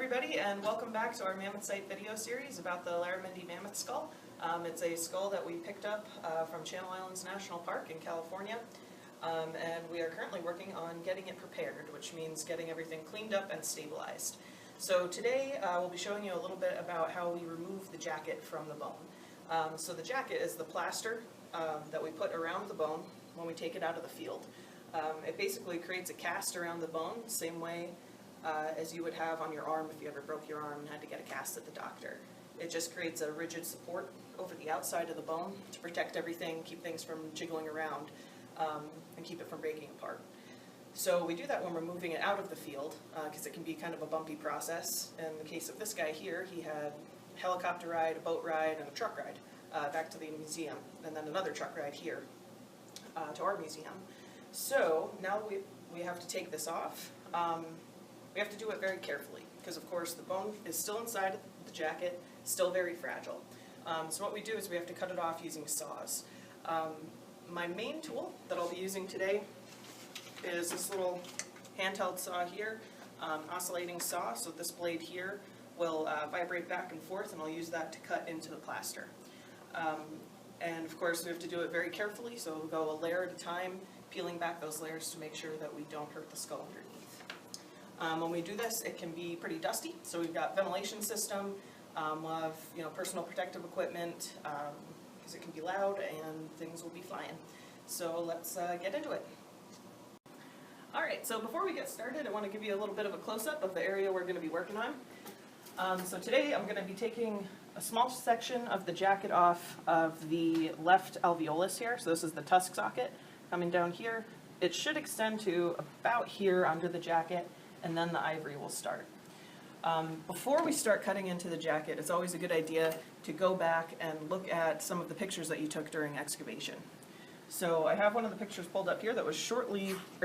everybody, and welcome back to our Mammoth Site video series about the Larramendy mammoth skull. It's a skull that we picked up from Channel Islands National Park in California, and we are currently working on getting it prepared, which means getting everything cleaned up and stabilized. So today we'll be showing you a little bit about how we remove the jacket from the bone. So the jacket is the plaster that we put around the bone when we take it out of the field. It basically creates a cast around the bone, same way as you would have on your arm if you ever broke your arm and had to get a cast at the doctor. It just creates a rigid support over the outside of the bone to protect everything, keep things from jiggling around, and keep it from breaking apart. So we do that when we're moving it out of the field, because it can be kind of a bumpy process. In the case of this guy here, he had a helicopter ride, a boat ride, and a truck ride back to the museum, and then another truck ride here to our museum. So now we have to take this off. We have to do it very carefully because, of course, the bone is still inside the jacket, still very fragile. So what we do is we have to cut it off using saws. My main tool that I'll be using today is this little handheld saw here, oscillating saw. So this blade here will vibrate back and forth, and I'll use that to cut into the plaster. And of course, we have to do it very carefully, so we'll go a layer at a time, peeling back those layers to make sure that we don't hurt the skull underneath. When we do this, it can be pretty dusty, so we've got ventilation system, we'll have personal protective equipment, because it can be loud and things will be flying. So let's get into it. Alright, so before we get started, I want to give you a little bit of a close-up of the area we're going to be working on. So today I'm going to be taking a small section of the jacket off of the left alveolus here. So this is the tusk socket coming down here. It should extend to about here under the jacket, and then the ivory will start. Before we start cutting into the jacket, it's always a good idea to go back and look at some of the pictures that you took during excavation. So I have one of the pictures pulled up here that was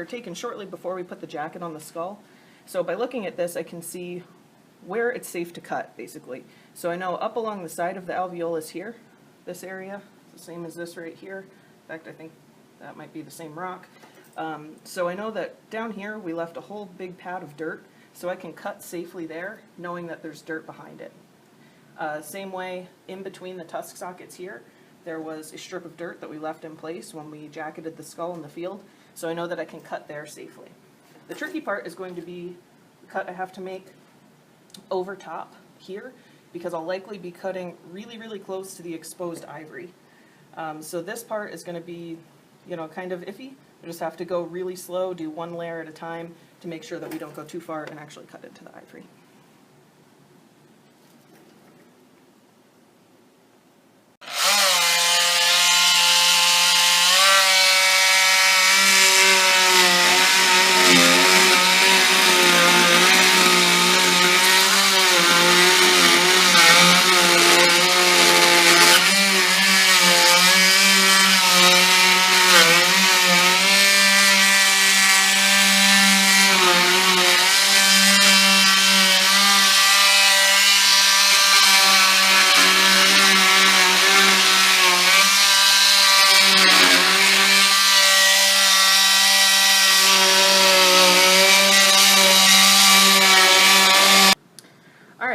taken shortly before we put the jacket on the skull. So by looking at this, I can see where it's safe to cut, basically. So I know up along the side of the alveolus here, this area, the same as this right here. In fact, I think that might be the same rock. So I know that down here we left a whole big pad of dirt, so I can cut safely there, knowing that there's dirt behind it. Same way, in between the tusk sockets here, there was a strip of dirt that we left in place when we jacketed the skull in the field, so I know that I can cut there safely. The tricky part is going to be the cut I have to make over top here, because I'll likely be cutting really, really close to the exposed ivory. So this part is going to be, kind of iffy. We just have to go really slow, do one layer at a time to make sure that we don't go too far and actually cut into the ivory.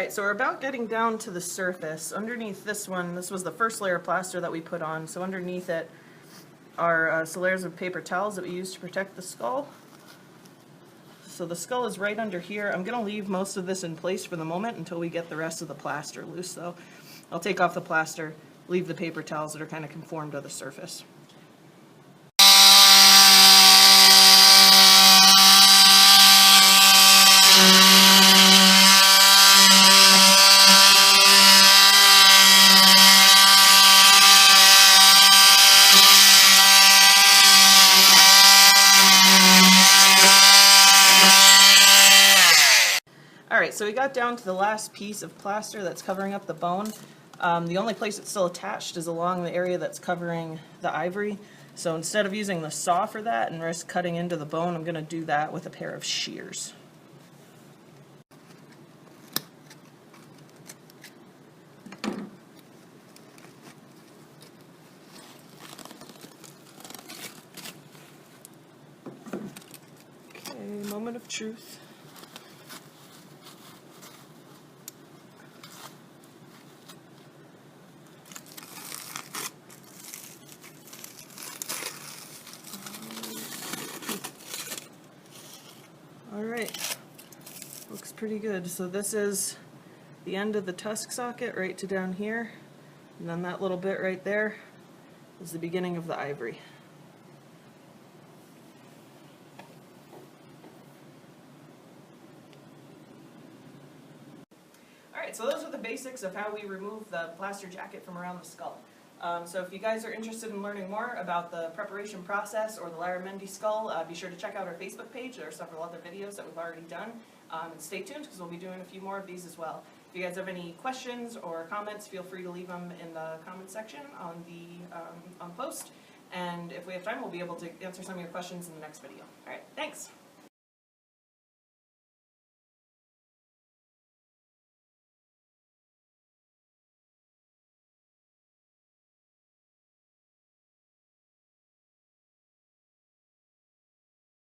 So we're about getting down to the surface. Underneath this one, this was the first layer of plaster that we put on, so underneath it are some layers of paper towels that we use to protect the skull. So the skull is right under here. I'm going to leave most of this in place for the moment until we get the rest of the plaster loose. So I'll take off the plaster, leave the paper towels that are kind of conformed to the surface. Alright, so we got down to the last piece of plaster that's covering up the bone. The only place it's still attached is along the area that's covering the ivory. So instead of using the saw for that and risk cutting into the bone, I'm going to do that with a pair of shears. Okay, moment of truth. pretty good. So this is the end of the tusk socket right to down here, and then that little bit right there is the beginning of the ivory. Alright, so those are the basics of how we remove the plaster jacket from around the skull. So if you guys are interested in learning more about the preparation process or the Larramendy skull, be sure to check out our Facebook page. There are several other videos that we've already done. And stay tuned because we'll be doing a few more of these as well. If you guys have any questions or comments, feel free to leave them in the comment section on the post. And if we have time, we'll be able to answer some of your questions in the next video. Alright, thanks!